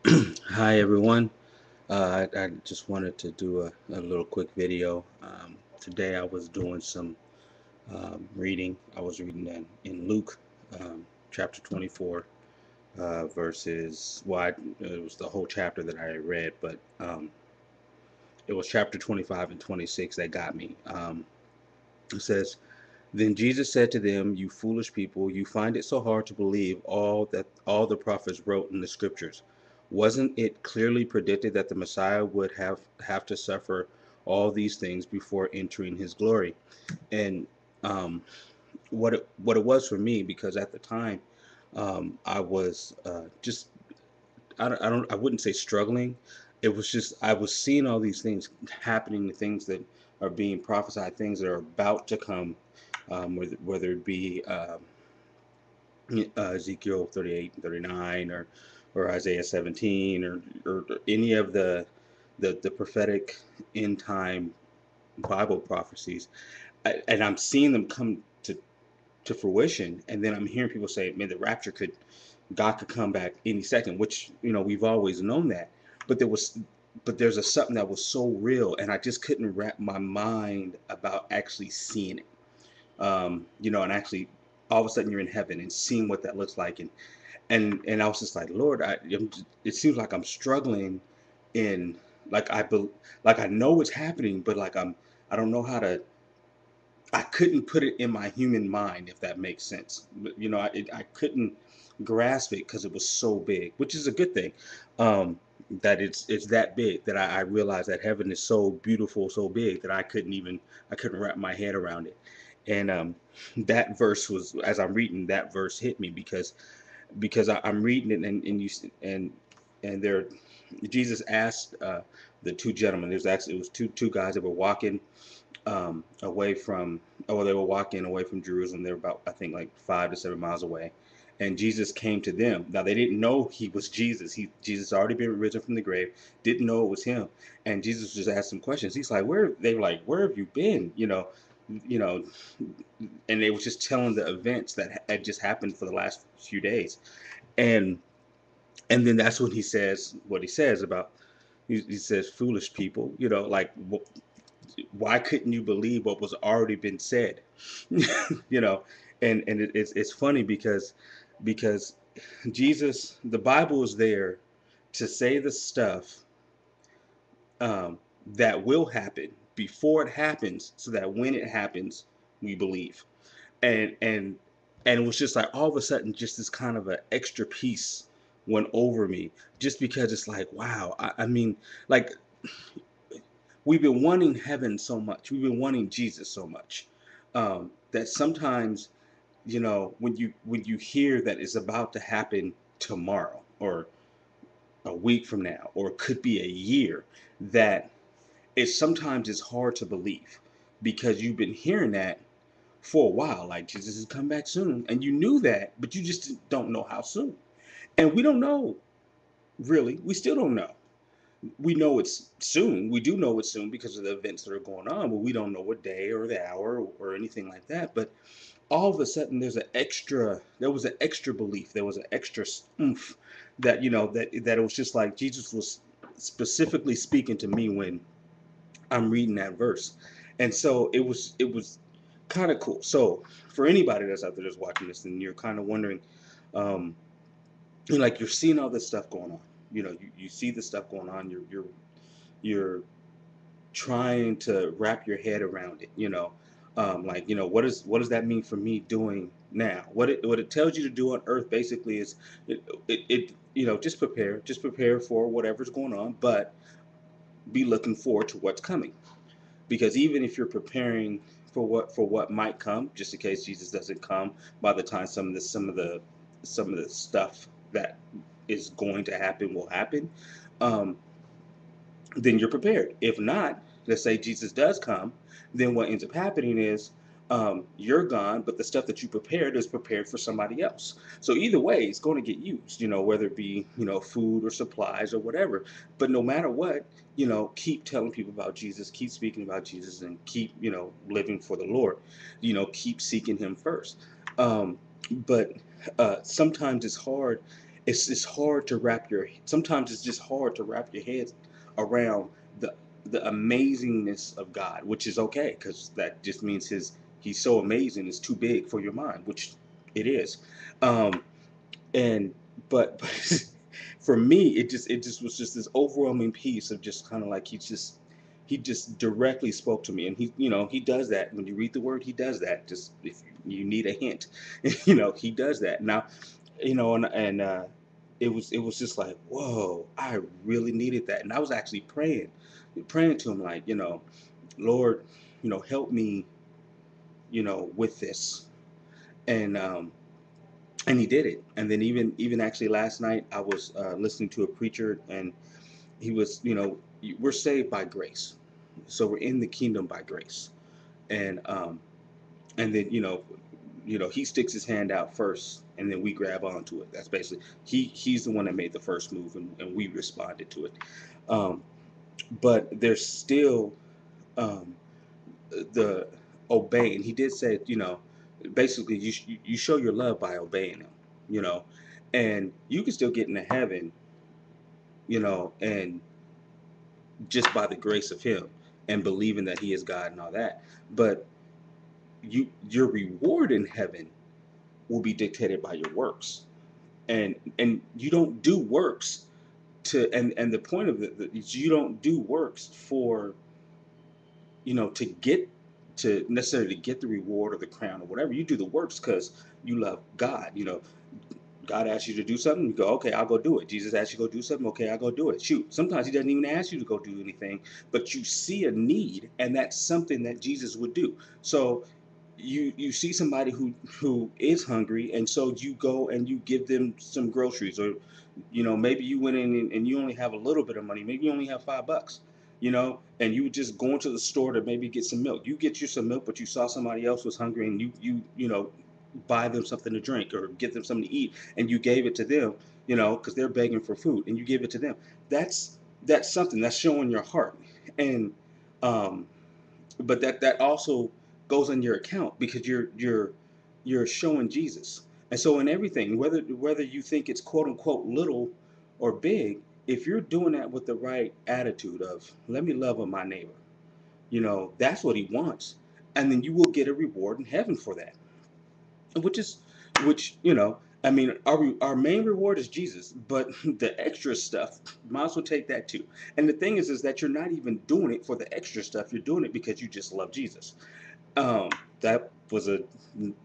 Hi everyone. I just wanted to do a little quick video. Today I was doing some reading. I was reading in Luke chapter 24 verses. It was the whole chapter that I read, but it was chapter 25 and 26 that got me. It says, "Then Jesus said to them, 'You foolish people, you find it so hard to believe all the prophets wrote in the scriptures. Wasn't it clearly predicted that the Messiah would have to suffer all these things before entering his glory?'" And what it was for me, because at the time I was just I wouldn't say struggling. It was just I was seeing all these things happening, the things that are being prophesied, things that are about to come, whether it be Ezekiel 38 and 39, or Isaiah 17, or any of the prophetic end time Bible prophecies. And I'm seeing them come to fruition, and then I'm hearing people say, "Man, the rapture God could come back any second," which we've always known that, but there's a something that was so real, and I just couldn't wrap my mind about actually seeing it. And actually, all of a sudden you're in heaven and seeing what that looks like, and I was just like, Lord, it seems like I'm struggling in, like like I know it's happening, but like I don't know how to. I couldn't put it in my human mind, if that makes sense. But, I couldn't grasp it because it was so big, which is a good thing. That it's that big that I realized that heaven is so beautiful, so big that I couldn't wrap my head around it. And that verse was, as I'm reading, that verse hit me because I'm reading it, and there Jesus asked the two gentlemen. There's actually it was two guys that were walking away from, oh, they were walking away from Jerusalem. They were about, I think, like 5 to 7 miles away. And Jesus came to them. Now they didn't know he was Jesus. Jesus already been risen from the grave, didn't know it was him. And Jesus just asked some questions. He's like, where they were like, where have you been? You know, and they was just telling the events that had just happened for the last few days. And and then that's when he says what he says about, he says, foolish people, like, why couldn't you believe what was already been said? you know it's funny because Jesus, the Bible is there to say the stuff um, that will happen before it happens, so that when it happens we believe. And and and it was just like, all of a sudden, just this kind of an extra piece went over me, just because it's like, wow. I mean, like, we've been wanting heaven so much, we've been wanting Jesus so much, that sometimes, when you hear that it's about to happen tomorrow, or a week from now, or it could be a year, that it's hard to believe, because you've been hearing that for a while, like Jesus is come back soon, and you knew that, but you just don't know how soon. And we don't know, really, we still don't know. We know it's soon. We do know it's soon because of the events that are going on, but we don't know what day or the hour or anything like that. But all of a sudden, there was an extra belief, there was an extra oomph, that it was just like Jesus was specifically speaking to me when I'm reading that verse. And so it was kind of cool. So for anybody that's out there that's watching this, and you're kind of wondering, um, like, you're seeing all this stuff going on. You see the stuff going on. You're trying to wrap your head around it. Like, what does that mean for me doing now? What it tells you to do on earth basically is, just prepare for whatever's going on, but be looking forward to what's coming. Because even if you're preparing for what might come, just in case Jesus doesn't come by the time some of the stuff that is going to happen will happen, um, then you're prepared. If not, let's say Jesus does come, then what ends up happening is, you're gone, but the stuff that you prepared is prepared for somebody else. So either way, it's going to get used, whether it be, food or supplies or whatever. But no matter what, keep telling people about Jesus, keep speaking about Jesus, and keep, living for the Lord. Keep seeking Him first. But sometimes it's hard. it's hard to wrap your, sometimes it's just hard to wrap your head around the the amazingness of God, which is okay, because that just means he's so amazing, it's too big for your mind, which it is. Um, and but for me, it just was just this overwhelming piece of just kind of like he just directly spoke to me. And he does that when you read the word. He does that just if you need a hint. He does that now. And it was just like, whoa, I really needed that. And I was actually praying to him, like, Lord, help me, with this. And um and he did it. And then even actually last night I was listening to a preacher, and he was, we're saved by grace, so we're in the kingdom by grace. And um and then, he sticks his hand out first, and then we grab onto it. That's basically, he's the one that made the first move, and we responded to it. um but there's still, um the obeying. He did say, basically, you show your love by obeying him, you know and you can still get into heaven, and just by the grace of him, and believing that he is God and all that. But your reward in heaven will be dictated by your works. And you don't do works and the point of it is, you don't do works for, to get, to necessarily get the reward or the crown or whatever. You do the works because you love God. God asks you to do something, you go, okay, I'll go do it. Jesus asks you to go do something, okay, I'll go do it. Shoot, sometimes he doesn't even ask you to go do anything, but you see a need, and that's something that Jesus would do. So you see somebody who is hungry, and so you go and you give them some groceries. Or maybe you went in and you only have a little bit of money, maybe you only have $5, and you just go into the store to maybe get some milk. You get you some milk, but you saw somebody else was hungry, and you buy them something to drink or get them something to eat, and you gave it to them, because they're begging for food, and you give it to them. That's something that's showing your heart. And um but that also goes on your account, because you're showing Jesus. And so in everything, whether you think it's quote unquote little or big, if you're doing that with the right attitude of, let me love on my neighbor, that's what he wants. And then you will get a reward in heaven for that. Which I mean, our main reward is Jesus, but the extra stuff, might as well take that too. And the thing is that you're not even doing it for the extra stuff. You're doing it because you just love Jesus. That wasn't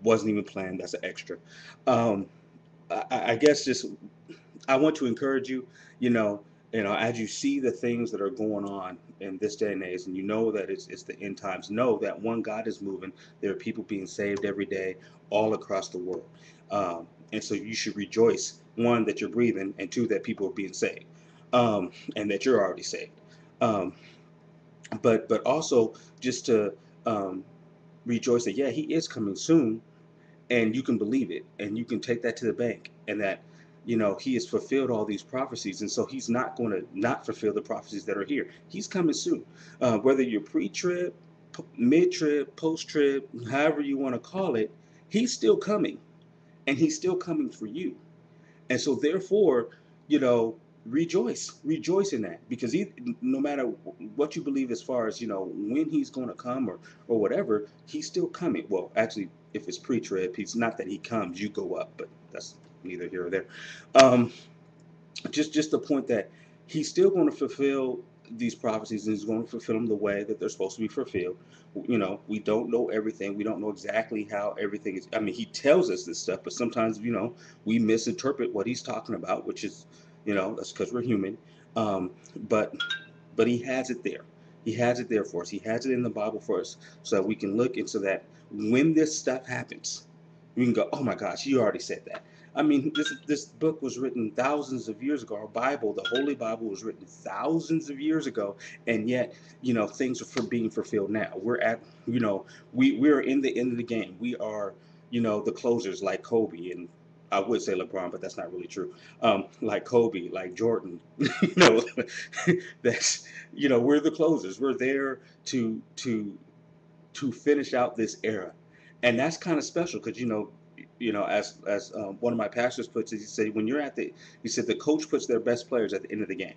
even planned. That's an extra. Um, I guess just I want to encourage you, you know, as you see the things that are going on in this day and age, and that it's the end times. Know that one, God is moving. There are people being saved every day, all across the world, and so you should rejoice. One, that you're breathing, and two, that people are being saved, and that you're already saved. Um, but also just to um, rejoice that, yeah, He is coming soon, and you can believe it, and you can take that to the bank, and that he has fulfilled all these prophecies, and so he's not going to not fulfill the prophecies that are here. He's coming soon. Whether you're pre-trib, mid-trib, post-trib, however you want to call it, he's still coming, and he's still coming for you. And so therefore, you know rejoice in that, because no matter what you believe as far as when he's going to come, or whatever, he's still coming. Well, actually, if it's pre-trib, he's not that he comes, you go up, but that's neither here or there. um just the point that he's still going to fulfill these prophecies, and he's going to fulfill them the way that they're supposed to be fulfilled. We don't know everything. We don't know exactly how everything is. I mean, he tells us this stuff, but sometimes we misinterpret what he's talking about, which is that's because we're human. Um, but but he has it there. He has it there for us. He has it in the Bible for us, so that we can look into that. When this stuff happens, we can go, oh my gosh, you already said that. I mean, this book was written thousands of years ago. Our Bible, the Holy Bible, was written thousands of years ago, and yet things are being fulfilled now. We're in the end of the game. We are the closers, like Kobe, and I would say LeBron, but that's not really true. Like Kobe, like Jordan, you know, that's we're the closers. We're there to finish out this era, and that's kind of special because as one of my pastors puts it, he said when you're at the he said the coach puts their best players at the end of the game.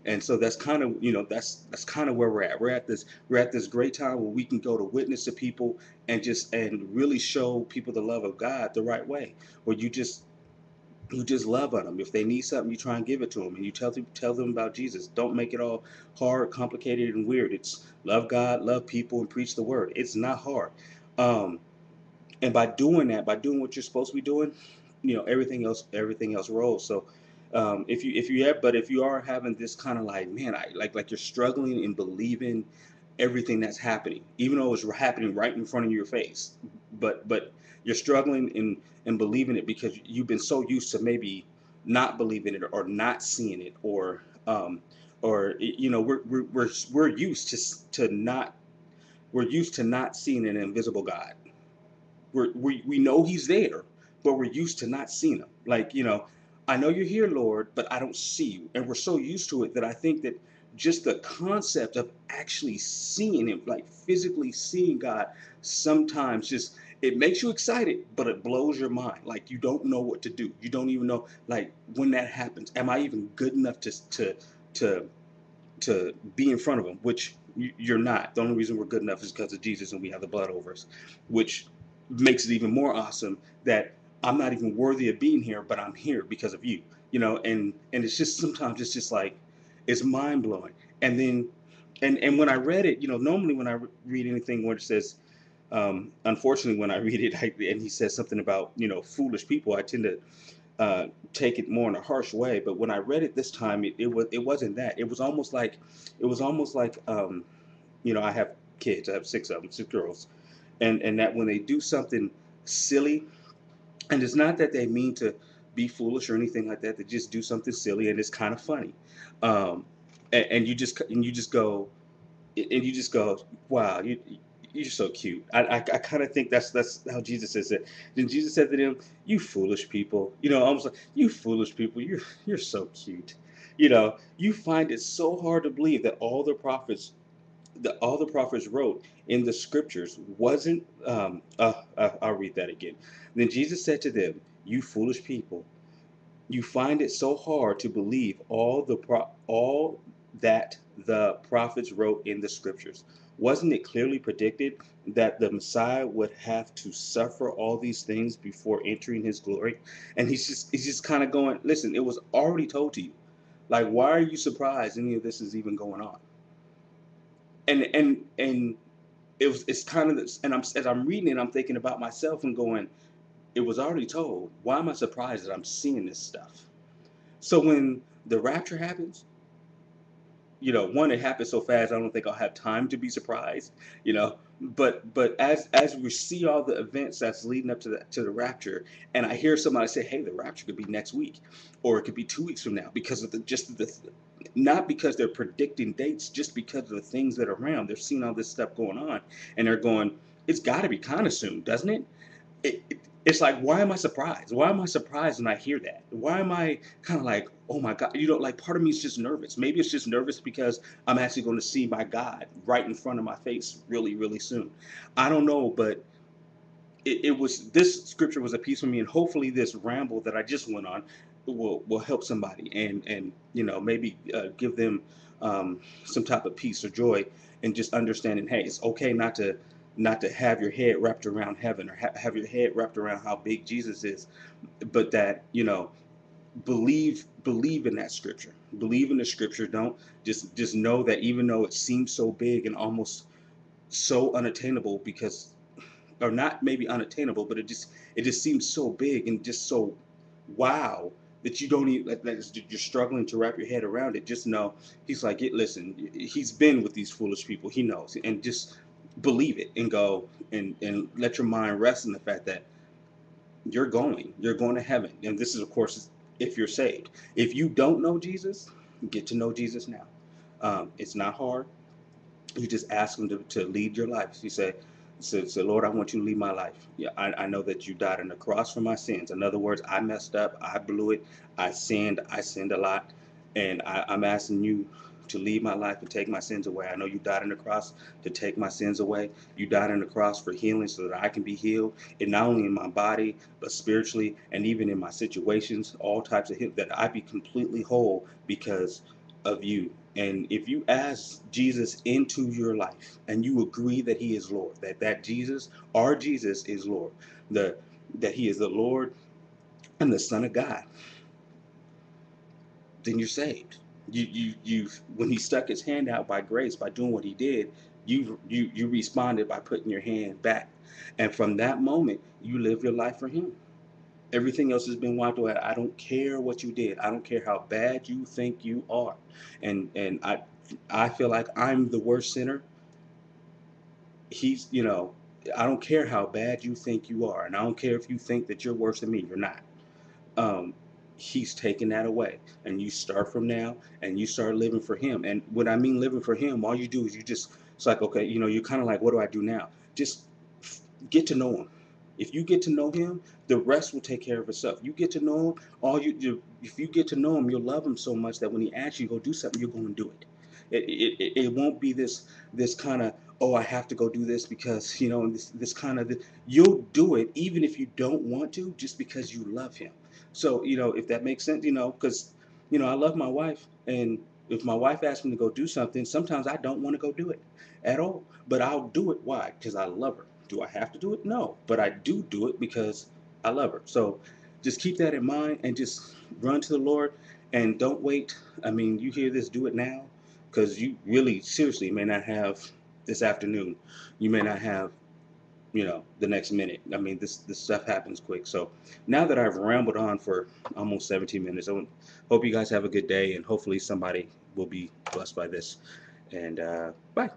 And so that's kind of that's kind of where we're at. We're at this great time where we can go to witness to people and really show people the love of God the right way, where you just love on them. If they need something, you try and give it to them, and you tell them about Jesus. Don't make it all hard, complicated, and weird. It's love God, love people, and preach the word. It's not hard. Um, and by doing that, by doing what you're supposed to be doing, everything else rolls. So if you are having this kind of like, man, I like you're struggling in believing everything that's happening, even though it's happening right in front of your face, but you're struggling in believing it because you've been so used to maybe not believing it or not seeing it, or we're used to not seeing an invisible God. We know he's there, but we're used to not seeing him. Like, I know you're here, Lord, but I don't see you. And we're so used to it that I think that just the concept of actually seeing him, like physically seeing God, sometimes just it makes you excited, but it blows your mind. Like you don't know what to do. You don't even know, like, when that happens, am I even good enough to to be in front of him, which you're not. The only reason we're good enough is because of Jesus and we have the blood over us, which makes it even more awesome that I'm not even worthy of being here, but I'm here because of you, and it's just sometimes it's just like it's mind blowing. And then and when I read it, normally when I read anything where it says, unfortunately, when I read it, and he says something about foolish people, I tend to take it more in a harsh way. But when I read it this time, it wasn't that. It was almost like I have kids. I have six of them, six girls, and that when they do something silly, and it's not that they mean to be foolish or anything like that. They just do something silly, and it's kind of funny, and you just go, wow, you're so cute. I kind of think that's how Jesus says it. Then Jesus said to them, "You foolish people," almost like, "You foolish people, you're so cute." You find it so hard to believe that all the prophets wrote in the scriptures wasn't. I'll read that again. Then Jesus said to them, "You foolish people, you find it so hard to believe all that the prophets wrote in the scriptures. Wasn't it clearly predicted that the Messiah would have to suffer all these things before entering his glory?" And he's just kind of going, listen, it was already told to you. Like, why are you surprised any of this is even going on? And it's kind of this, and as I'm reading it, I'm thinking about myself and going, it was already told. Why am I surprised that I'm seeing this stuff? So when the rapture happens, one, it happens so fast, I don't think I'll have time to be surprised, But as we see all the events that's leading up to the rapture, and I hear somebody say, "Hey, the rapture could be next week, or it could be 2 weeks from now," because of not because they're predicting dates, just because of the things that are around. They're seeing all this stuff going on, and they're going, "It's got to be kind of soon, doesn't it?" It's like, why am I surprised? Why am I surprised when I hear that? Why am I kind of like, oh my God? Like, part of me is just nervous. Maybe it's just nervous because I'm actually going to see my God right in front of my face really, really soon. I don't know, but this scripture was a piece for me, and hopefully this ramble that I just went on will help somebody, and maybe give them some type of peace or joy, and just understanding, hey, it's okay not to have your head wrapped around heaven, or have your head wrapped around how big Jesus is, but that believe in that scripture. Believe in the scripture. Don't just know that even though it seems so big and almost so unattainable, because or not maybe unattainable, but it just seems so big and just so wow that you don't even you're struggling to wrap your head around it. Just know he's like, listen, he's been with these foolish people. He knows, and just believe it and go and let your mind rest in the fact that you're going to heaven. And this is, of course, if you're saved. If you don't know Jesus, get to know Jesus now. It's not hard. You just ask him to lead your life. You say, Lord, I want you to lead my life. Yeah, I know that you died on the cross for my sins. In other words, I messed up. I blew it. I sinned a lot. And I'm asking you to leave my life and take my sins away. I know you died on the cross to take my sins away. You died on the cross for healing so that I can be healed, and not only in my body, but spiritually, and even in my situations, all types of healing, that I be completely whole because of you. And if you ask Jesus into your life and you agree that he is Lord, that Jesus, our Jesus is Lord, the that he is the Lord and the Son of God, then you're saved. You when he stuck his hand out by grace, by doing what he did, you responded by putting your hand back. And from that moment, you live your life for him. Everything else has been wiped away. I don't care what you did. I don't care how bad you think you are. And I feel like I'm the worst sinner. He's, I don't care how bad you think you are, and I don't care if you think that you're worse than me. You're not. um, he's taken that away, and you start from now, and you start living for him. And what I mean living for him, all you do is it's like, okay, you're kind of like, what do I do now? Just get to know him. If you get to know him, the rest will take care of itself. You get to know him, if you get to know him, you'll love him so much that when he asks you to go do something, you're going to do it. It won't be this kind of, oh, I have to go do this because this kind of, you'll do it even if you don't want to, just because you love him. So, if that makes sense, because, I love my wife, and if my wife asks me to go do something, sometimes I don't want to go do it at all, but I'll do it. Why? Because I love her. Do I have to do it? No, but I do it because I love her. So just keep that in mind and just run to the Lord, and don't wait. I mean, you hear this, do it now, because you really seriously may not have this afternoon. You may not have the next minute. I mean, this stuff happens quick. So now that I've rambled on for almost 17 minutes, I hope you guys have a good day, and hopefully somebody will be blessed by this. And bye.